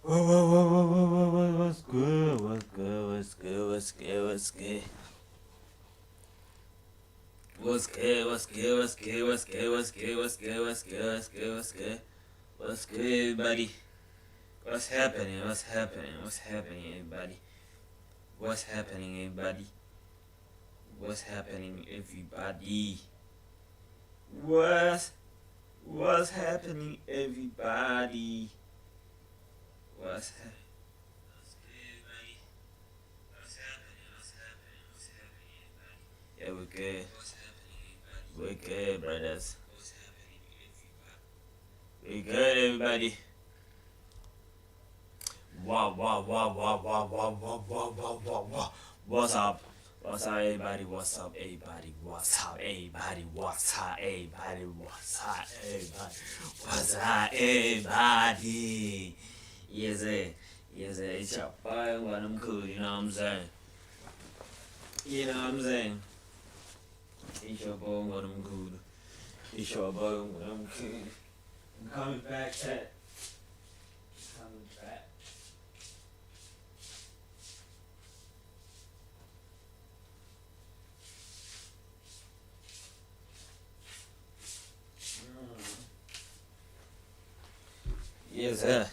Whoa, whoa, whoa, whoa, whoa, whoa, whoa, what's good? What's good? What's good? What's good? What's good? What's good? What's good? What's good? What's good? What's good? What's good? What's good? What's good? What's good? What's good, everybody? What's happening? What's happening? What's happening, everybody? What's happening, everybody? What's happening, everybody? What's happening, everybody? What's happening? What's good, everybody? What's happening? What's happening? What's happening, everybody? Yeah, we're good. What's happening, everybody? We're good, brothers. What's happening, everybody? We're good, everybody. Wow. What's up? What's up, everybody? What's up, everybody? What's up, everybody? What's up, everybody? What's up, everybody? What's up, everybody? Yes, sir. Yes, sir. It's your boy, what I'm cool, you know what I'm saying? You know what I'm saying? It's your boy, what I'm cool. It's your boy, what I'm cool. I'm coming back, chat. Coming back. Yes, sir.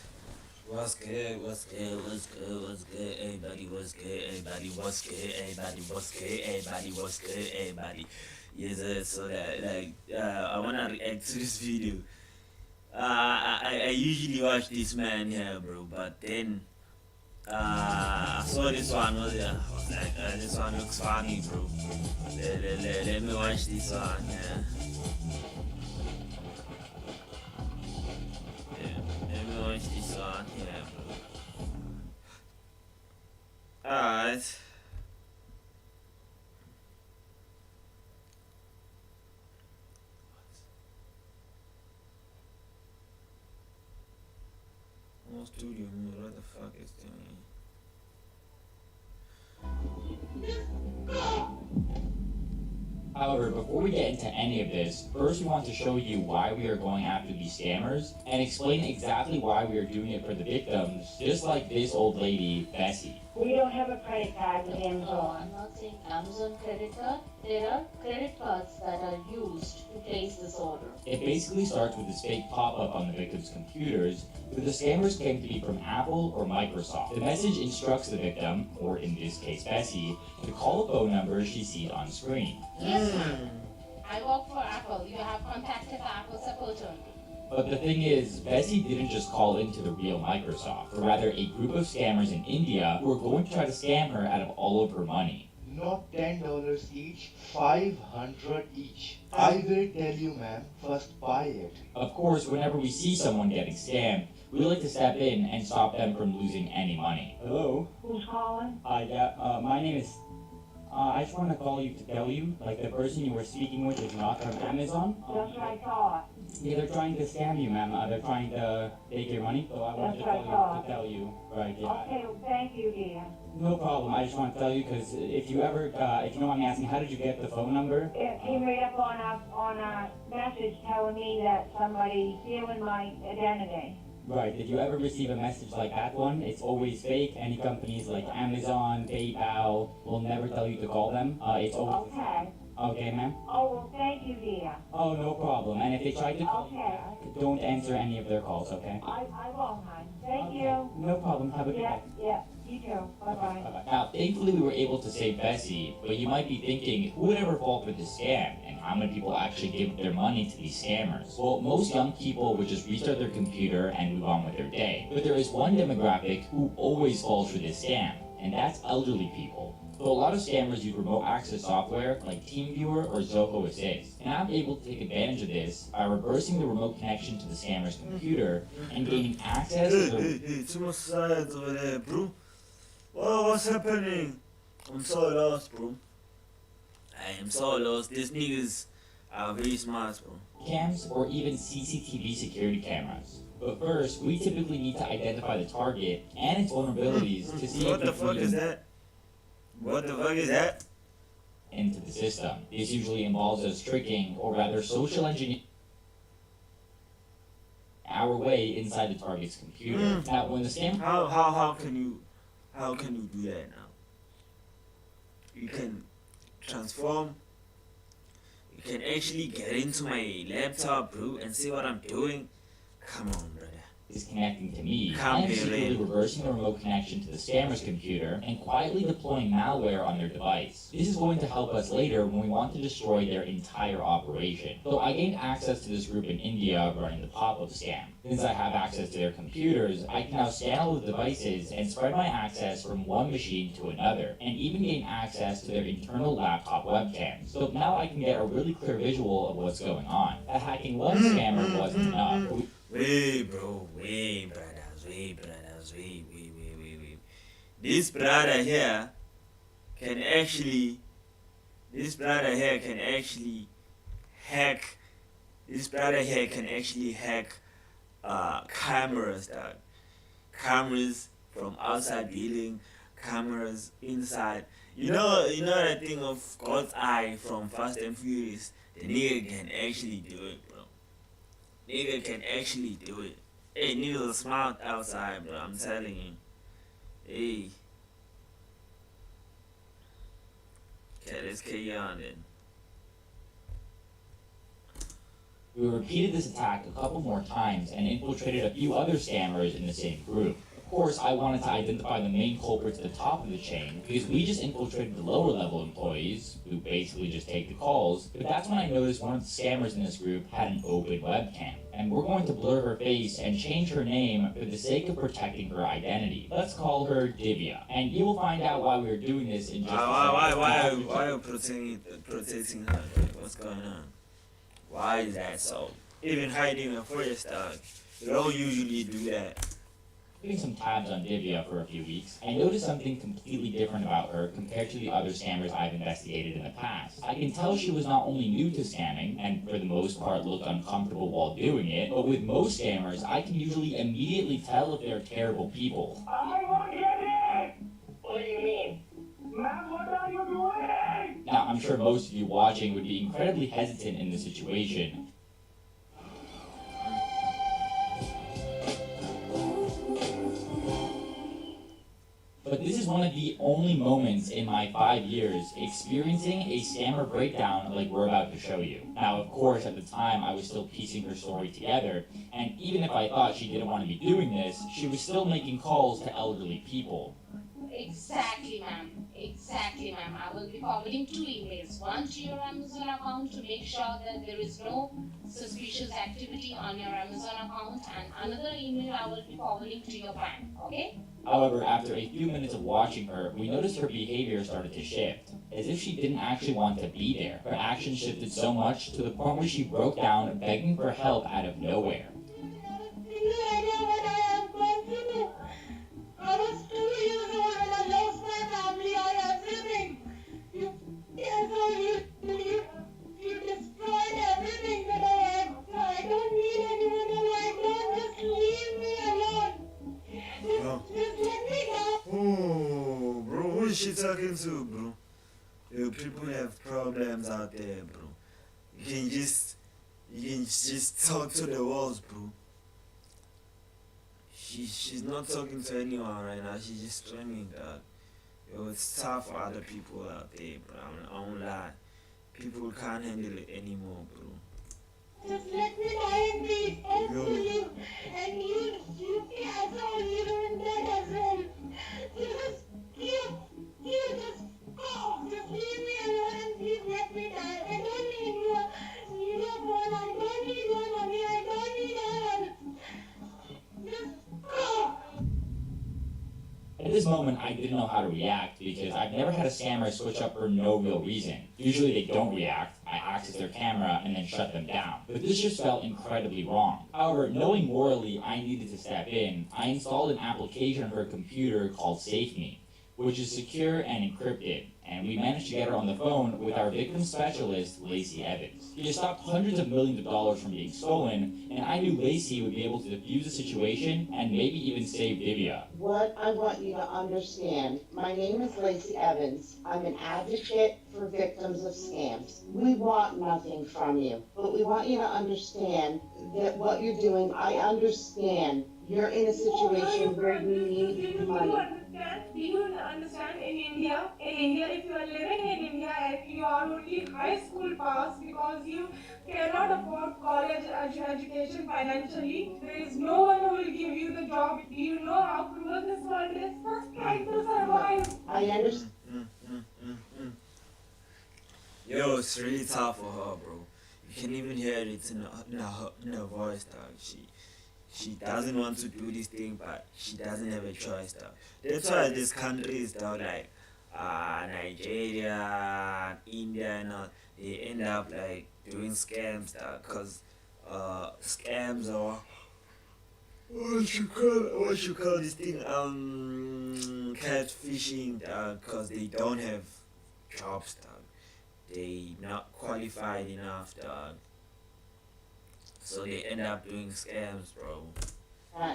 What's good? What's good? What's good? What's good? Everybody, what's good? Everybody, what's good? Everybody, what's good? Everybody, what's good? Everybody. Yes, sir. So that, I wanna react to this video. I usually watch this man here, bro, but then I saw this one was I was like, this one looks funny, bro. Let me watch this one, yeah. Let me watch this one, yeah, bro. Alright. No studio mode, what the fuck is doing? However, before we get into any of this, first we want to show you why we are going after these scammers and explain exactly why we are doing it for the victims, just like this old lady, Bessie. We don't have a credit card with Amazon. I'm not saying Amazon credit card. There are credit cards that are used to place this order. It basically starts with this fake pop-up on the victim's computers, where the scammers claim to be from Apple or Microsoft. The message instructs the victim, or in this case Bessie, to call a phone number she sees on screen. Yes, ma'am. I work for Apple. You have contacted the Apple support only. But the thing is, Bessie didn't just call into the real Microsoft, but rather a group of scammers in India who are going to try to scam her out of all of her money. Not $10 each, 500 each. I will tell you, ma'am, first buy it. Of course, whenever we see someone getting scammed, we like to step in and stop them from losing any money. Hello? Who's calling? My name is... I just want to call you to tell you, like, the person you were speaking with is not from Amazon. That's what I thought. Yeah, they're trying to scam you, ma'am. They're trying to take your money, so I wanted to That's what I call you thought. to tell you. Right, yeah. Okay, well, thank you, dear. No problem. I just want to tell you, because if you ever, if you don't mind me asking, how did you get the phone number? It came right up on a message telling me that somebody stealing my identity. Right, if you ever receive a message like that one, it's always fake. Any companies like Amazon, PayPal will never tell you to call them. It's always... Okay. Okay, ma'am? Oh, well, thank you, dear. Oh, no problem. And if they try to call you Okay. back, don't answer any of their calls, okay? I won't, hon. Thank Okay. you. No problem. Have a good Yeah, day. yeah. You too. Bye-bye. Bye-bye. Now, thankfully we were able to save Bessie, but you might be thinking, who would ever fall for this scam? And how many people actually give their money to these scammers? Well, most young people would just restart their computer and move on with their day. But there is one demographic who always falls for this scam, and that's elderly people. So a lot of scammers use remote access software like TeamViewer or Zoho Assist. And I'm able to take advantage of this by reversing the remote connection to the scammer's computer and gaining access to their... Hey, too much silence over there, bro. Whoa, what's happening? I'm so lost, bro. I am so lost. These niggas are very smart, bro. cams or even CCTV security cameras. But first, we typically need to identify the target and its vulnerabilities to see What if the we fuck can is that? What the fuck is that? into the system. This usually involves us tricking, or rather social engineering, our way inside the target's computer. Now, when the scam How can you do that now? You can transform. You can actually get into my laptop, bro, and see what I'm doing. Come on, brother. is connecting to me, I Can't am be secretly real. reversing the remote connection to the scammer's computer and quietly deploying malware on their device. This is going to help us later when we want to destroy their entire operation. So I gained access to this group in India running the pop-up scam. Since I have access to their computers, I can now scan all the devices and spread my access from one machine to another, and even gain access to their internal laptop webcams. So now I can get a really clear visual of what's going on. Hacking one scammer wasn't enough. Wait, bro, wait. This brother here can actually hack. This brother here can actually hack cameras, dog. Cameras from outside building, cameras inside. You know that thing of God's eye from Fast and Furious. The nigga can actually do it, bro. Nigga can actually do it. Hey, niggas smart outside, bro. I'm telling you. Hey. Okay, let's carry on then. We repeated this attack a couple more times and infiltrated a few other scammers in the same group. Of course, I wanted to identify the main culprits at the top of the chain because we just infiltrated the lower level employees who basically just take the calls, but that's when I noticed one of the scammers in this group had an open webcam. And we're going to blur her face and change her name for the sake of protecting her identity. Let's call her Divya. And you will find out why we're doing this in just a second. Why are you protecting her? What's going on? Why is that so? Even hiding a first, dog. You don't usually do that. Putting some tabs on Divya for a few weeks, I noticed something completely different about her compared to the other scammers I've investigated in the past. I can tell she was not only new to scamming, and for the most part looked uncomfortable while doing it, but with most scammers, I can usually immediately tell if they're terrible people. I won't get it! What do you mean? Ma'am, what are you doing? Now, I'm sure most of you watching would be incredibly hesitant in this situation. But this is one of the only moments in my 5 years experiencing a scammer breakdown like we're about to show you. Now, of course, at the time, I was still piecing her story together, and even if I thought she didn't want to be doing this, she was still making calls to elderly people. Exactly, ma'am. Exactly, ma'am. I will be forwarding 2 emails. One to your Amazon account to make sure that there is no suspicious activity on your Amazon account, and another email I will be forwarding to your bank, okay? However, after a few minutes of watching her, we noticed her behavior started to shift. As if she didn't actually want to be there. Her actions shifted so much to the point where she broke down, begging for help out of nowhere. I was 2 years old and I lost my family. I had everything. You destroyed everything that I had. I don't need anyone to like that. Just leave me alone. Just let me go. Oh, bro, who is she talking to, bro? Yo, people have problems out there, bro. You can just talk to the walls, bro. She's not talking to anyone right now. She's just screaming, dog. Yo, it's tough for other people out there, bro. I won't lie. People can't handle it anymore, bro. Just let me die in peace. And Yo. you asshole, you ruined that as well. Just go. Just leave me alone and please let me die. I don't need your phone. I don't need your money. I don't need your help. Just go. At this moment, I didn't know how to react because I've never had a scammer switch up for no real reason. Usually they don't react, I access their camera and then shut them down. But this just felt incredibly wrong. However, knowing morally I needed to step in, I installed an application on her computer called SafeMe, which is secure and encrypted. and we managed to get her on the phone with our victim specialist, Lacey Evans. He has stopped hundreds of millions of dollars from being stolen, and I knew Lacey would be able to defuse the situation and maybe even save Divya. What I want you to understand, my name is Lacey Evans. I'm an advocate for victims of scams. We want nothing from you, but we want you to understand that what you're doing, I understand you're in a situation where you need money. Do you understand in India, if you are living in India and you are only high school pass because you cannot afford college education financially, there is no one who will give you the job. Do you know how cruel this world is? Just trying to survive. I understand. Yo, it's really tough for her, bro. You can even hear it in her voice, dog. She doesn't want to do this thing, but she doesn't have a choice, dog. That's why these countries, dog, like Nigeria, India, and all, they end up like doing scams, dog, cause scams or what you call this thing, catfishing, dog, cause they don't have jobs, dog. They not qualified enough, dog. So they end up doing scams, bro.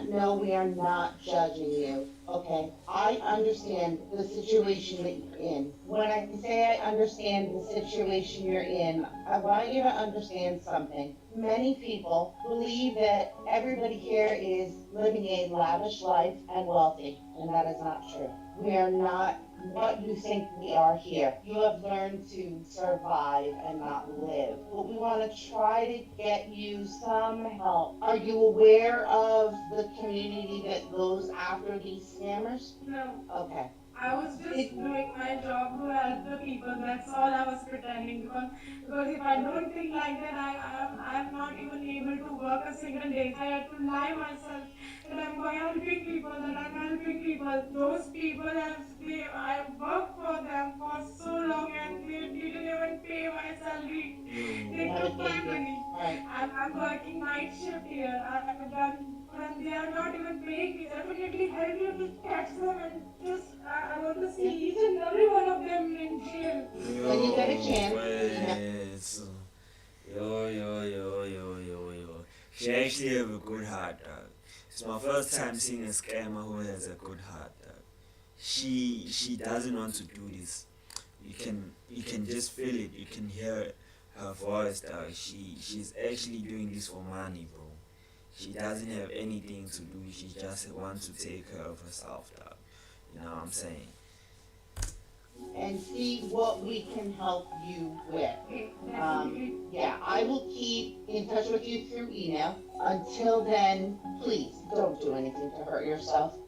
No, we are not judging you, okay? I understand the situation that you're in. When I say I understand the situation you're in, I want you to understand something. Many people believe that everybody here is living a lavish life and wealthy, and that is not true. We are not what you think we are here. You have learned to survive and not live. But we want to try to get you some help. Are you aware of the community that goes after these scammers? No. Okay. I was just doing my job to help the people. That's all I was pretending, because if I don't think like that, I'm not even able to work a single day. I had to lie myself that I'm helping people, that I'm helping people. Those people I worked for them for so long and they didn't even pay my salary. They took my money. I'm working night shift here. I've done. And they are not even paying me. Definitely help you to catch them and just I want to see each and every one of them in jail. When you get a chance. Yo. She actually have a good heart, dog. It's my first time seeing a scammer who has a good heart, dog. She doesn't want to do this. You can just feel it. You can hear her voice, dog. She's actually doing this for money, bro. She doesn't have anything to do. She just wants to take care of herself, dog. You know what I'm saying? And see what we can help you with. Yeah, I will keep in touch with you through email. Until then, please don't do anything to hurt yourself.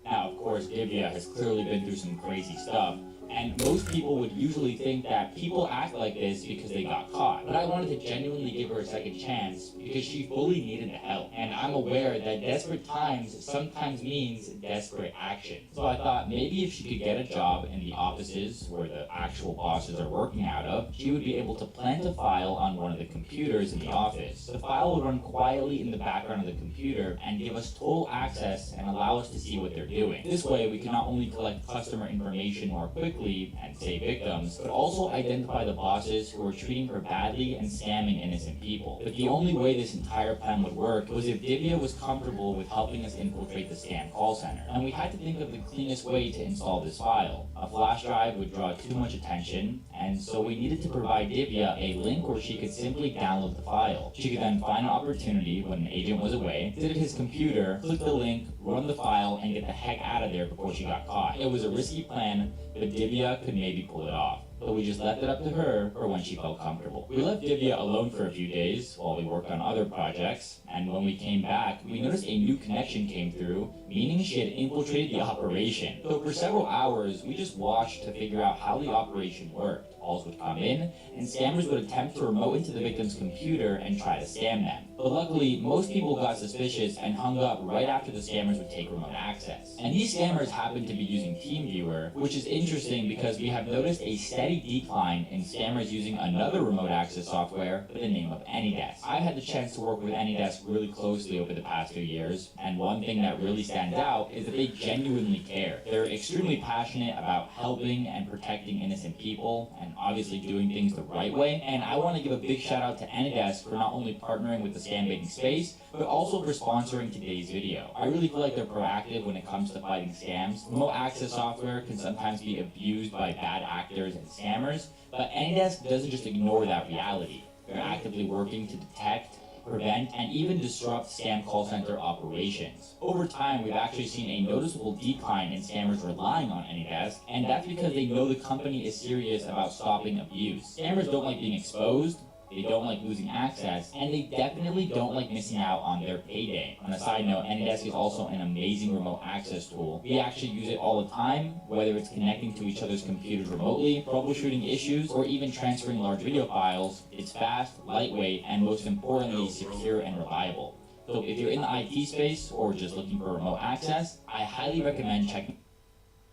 Now, of course, Divya has clearly been through some crazy stuff, and most people would usually think that people act like this because they got caught. But I wanted to genuinely give her a second chance because she fully needed the help. And I'm aware that desperate times sometimes means desperate action. So I thought maybe if she could get a job in the offices where the actual bosses are working out of, she would be able to plant a file on one of the computers in the office. The file would run quietly in the background of the computer and give us total access and allow us to see what they're doing. This way, we can not only collect customer information more quickly and save victims, but also identify the bosses who are treating her badly and scamming innocent people. But the only way this entire plan would work was if Divya was comfortable with helping us infiltrate the scam call center. And we had to think of the cleanest way to install this file. A flash drive would draw too much attention, and so we needed to provide Divya a link where she could simply download the file. She could then find an opportunity when an agent was away, sit at his computer, click the link, run the file, and get the heck out of there before she got caught. It was a risky plan, but Divya could maybe pull it off. But we just left it up to her for when she felt comfortable. We left Divya alone for a few days while we worked on other projects, and when we came back, we noticed a new connection came through, meaning she had infiltrated the operation. So for several hours, we just watched to figure out how the operation worked. calls would come in, and scammers would attempt to remote into the victim's computer and try to scam them. But luckily, most people got suspicious and hung up right after the scammers would take remote access. And these scammers happened to be using TeamViewer, which is interesting because we have noticed a steady decline in scammers using another remote access software by the name of AnyDesk. I've had the chance to work with AnyDesk really closely over the past few years, and one thing that really stands out is that they genuinely care. They're extremely passionate about helping and protecting innocent people, and obviously doing things the right way. And I want to give a big shout out to AnyDesk for not only partnering with the scam baiting space, but also for sponsoring today's video. I really feel like they're proactive when it comes to fighting scams. Remote access software can sometimes be abused by bad actors and scammers, but AnyDesk doesn't just ignore that reality. They're actively working to detect, prevent, and even disrupt scam call center operations. Over time, we've actually seen a noticeable decline in scammers relying on AnyDesk, and that's because they know the company is serious about stopping abuse. Scammers don't like being exposed, they don't like losing access, and they definitely don't like missing out on their payday. On a side note, AnyDesk is also an amazing remote access tool. We actually use it all the time, whether it's connecting to each other's computers remotely, troubleshooting issues, or even transferring large video files. It's fast, lightweight, and most importantly, secure and reliable. So if you're in the IT space or just looking for remote access, I highly recommend checking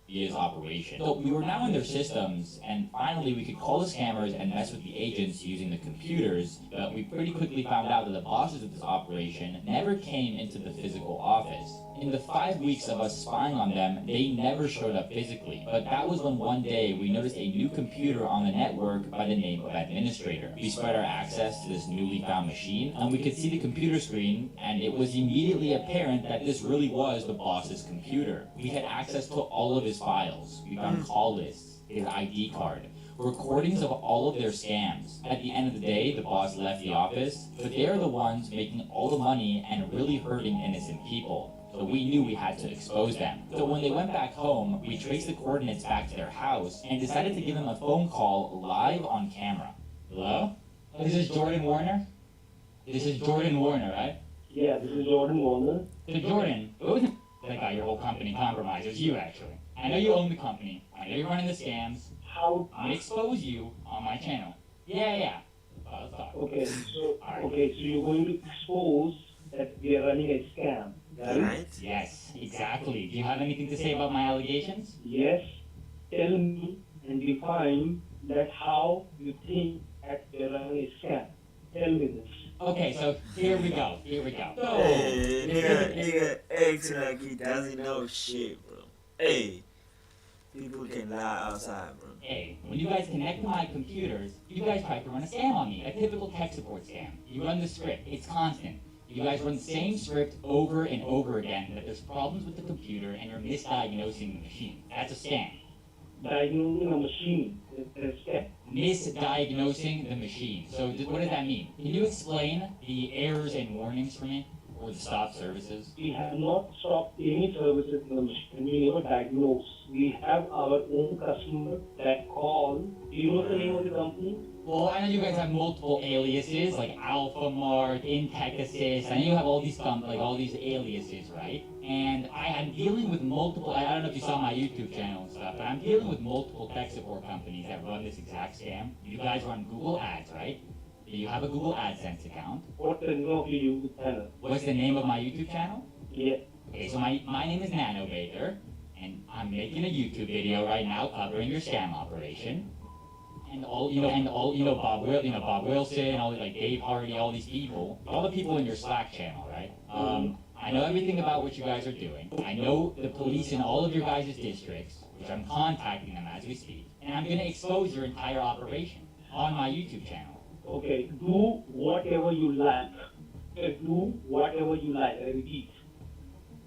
his operation. So we were now in their systems, and finally we could call the scammers and mess with the agents using the computers, but we pretty quickly found out that the bosses of this operation never came into the physical office. In the 5 weeks of us spying on them, they never showed up physically, but that was when one day we noticed a new computer on the network by the name of Administrator. We spread our access to this newly found machine, and we could see the computer screen, and it was immediately apparent that this really was the boss's computer. We had access to all of his files. We found call lists, his ID card, recordings of all of their scams. At the end of the day, the boss left the office, but they're the ones making all the money and really hurting innocent people. So we knew we had to expose them. So when they went back home, we traced the coordinates back to their house and decided to give them a phone call live on camera. Hello? This is Jordan Warner? This is Jordan Warner, right? Yeah, this is Jordan Warner. So Jordan, it wasn't that got your whole company compromised, it was you actually. I know you own the company, I know you're running the scams. How? I'm gonna expose you on my channel. Yeah. Let's talk. Okay, so Alright. okay, so you're going to expose that we are running a scam, right? Right? Yes, exactly. Do you have anything to say about my allegations? Yes. Tell me and define that how you think that we are running a scam. Tell me this. Okay, so here we go. So, Hey, nigga acting like he doesn't know shit, bro. Hey, people can lie outside, bro. hey, when you guys connect to my computers, you guys try to run a scam on me, a typical tech support scam. You run the script, it's constant. You guys run the same script over and over again, that there's problems with the computer and you're misdiagnosing the machine. That's a scam. Diagnosing a machine is a scam. Misdiagnosing the machine. So what does that mean? Can you explain the errors and warnings for me? Or the stop services? We have not stopped any services in the machine. We never diagnose. We have our own customer that call. Do you know the name of the company? Well, I know you guys have multiple aliases, like Alpha Mart, Intech Assist. I know you have all these all these aliases, right? And I am dealing with multiple. I don't know if you saw my YouTube channel and stuff, but I'm dealing with multiple tech support companies that run this exact scam. You guys run Google Ads, right? Do you have a Google AdSense account? What's the name of your YouTube channel? What's the name of my YouTube channel? Yeah. Okay, so my name is Nano Baker, and I'm making a YouTube video right now covering your scam operation. And Bob Wilson, all like Dave Hardy, all these people, all the people in your Slack channel, right? I know everything about what you guys are doing. I know the police in all of your guys' districts, which I'm contacting them as we speak, and I'm gonna expose your entire operation on my YouTube channel. Okay, do whatever you like. Do whatever you like. I repeat.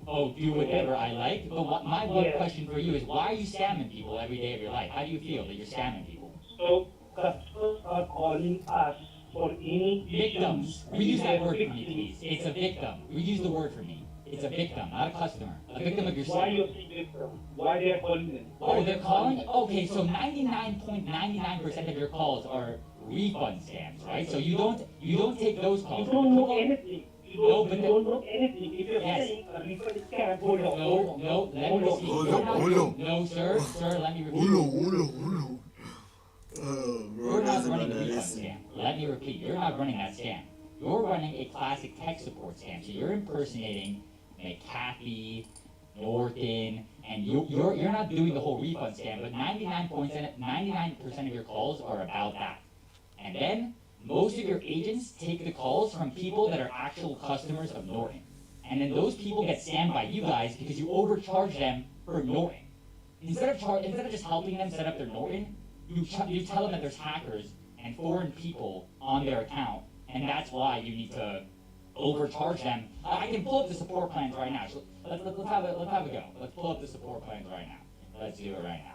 Oh, do whatever I like? But my one question for you is, why are you scamming people every day of your life? How do you feel that you're scamming people? So customers are calling us for any Victims. Reuse that word for me, please. It's a victim. Reuse the word for me. It's a victim, not a customer. A victim of your Why scam. you're saying victim? Why they are calling them? Oh, they're calling? Okay, so 99.99% of your calls are refund scams, right? So you don't take those You calls. don't know anything. You No, don't, but you the- don't know anything. If you're Yes. saying a refund scam, hold on. No, let me speak. Hold on. No, sir, let me repeat. Bro, You're not doesn't running a wanna refund listen. scam. Let me repeat, you're not running that scam. You're running a classic tech support scam. So you're impersonating McAfee, Norton, and you're not doing the whole refund scam, but 99% of your calls are about that. And then most of your agents take the calls from people that are actual customers of Norton. And then those people get scammed by you guys because you overcharge them for Norton. Instead of just helping them set up their Norton, you tell them that there's hackers and foreign people on their account, and that's why you need to overcharge them. I can pull up the support plans right now. So let's have a go. Let's pull up the support plans right now. Let's do it right now.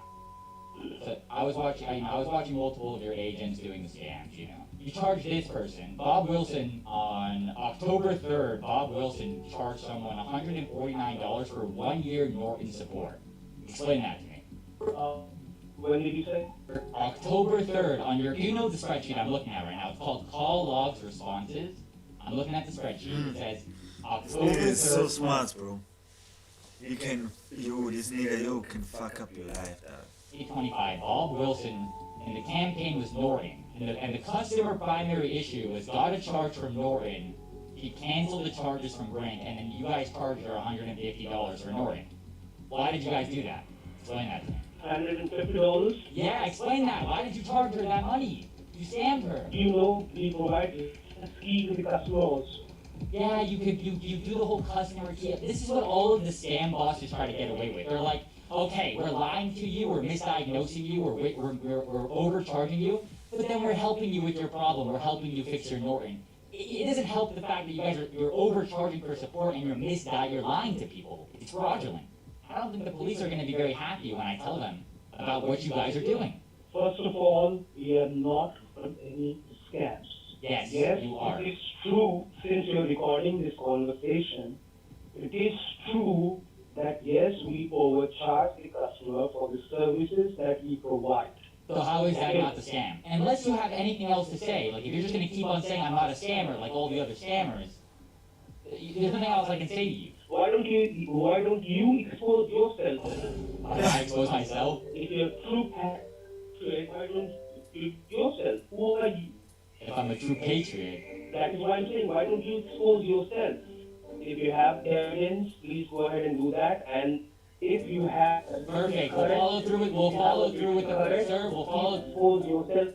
So I was watching multiple of your agents doing the scams. You charged this person, Bob Wilson, on October 3rd. Bob Wilson charged someone $149 for 1 year Norton support. Explain that to me. When did you say? October 3rd on your, you know the spreadsheet I'm looking at right now. It's called Call Logs Responses. I'm looking at the spreadsheet. It says October 3rd. He is so smart, bro. This nigga, you can fuck up your life, dog. 825, Bob Wilson, and the campaign was Norton. And the customer primary issue was got a charge from Norton. He canceled the charges from Brink, and then you guys charged her $150 for Norton. Why did you guys do that? Explain that to me. $150? Yeah, explain that. Why did you charge her that money? You scammed her. You know, we provide key to the customers. Yeah, you do the whole customer key. This is what all of the scam bosses try to get away with. They're like, okay, we're lying to you, we're misdiagnosing you, we're overcharging you, but then we're helping you with your problem. We're helping you fix your Norton. It doesn't help the fact that you're overcharging for support and you're lying to people. It's fraudulent. I don't think the police are going to be very happy when I tell them about what you guys are doing. First of all, we are not on any scams. Yes, Yes, you are. it is true, since you're recording this conversation, it is true that yes, we overcharge the customer for the services that we provide. So how is that not the scam? Unless you have anything else to say, like if you're just going to keep on saying I'm not a scammer like all the other scammers, there's nothing else I can say to you. Why don't you expose yourself? I expose myself? If you're a true patriot, why don't you yourself? Who are you? If I'm a true patriot. That is what I'm saying. Why don't you expose yourself? If you have evidence, please go ahead and do that. And if you have Perfect. We'll follow through with the sir. We'll follow. Expose yourself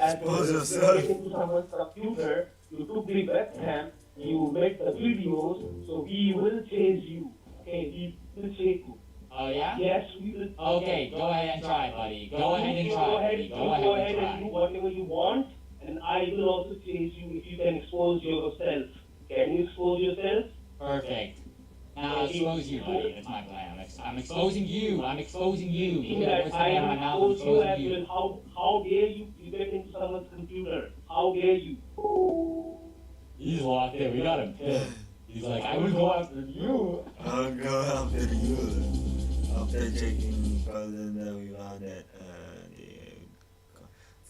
as Expose you yourself. get into someone's computer. You took the webcam. You made the videos. So we will chase you. Okay, we will chase you. Oh yeah? Yes, we will. Okay, go ahead and try, buddy. Go ahead and You try, go ahead, buddy. you Go go ahead ahead and and do try. whatever you want, and I will also chase you if you can expose yourself. Can you expose yourself? Perfect. Now I'll expose you, buddy. That's my plan. I'm exposing you. I'm exposing you. You So got that what's I coming out of my will mouth. I'm expose you as exposing you. well. How dare you get into someone's computer? How dare you? He's locked in. We got him pinned. He's like, I would go after you. I'll go after you. After checking present that we found that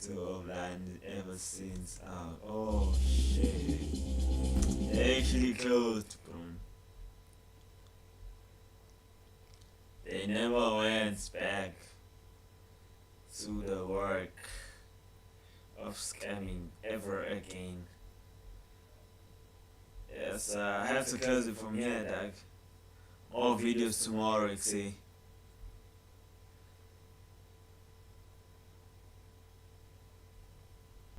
the two offline ever since oh shit. They actually closed, bro. They never went back to the work of scamming ever again. Yes, I have to close it from here, dog. More videos tomorrow, see.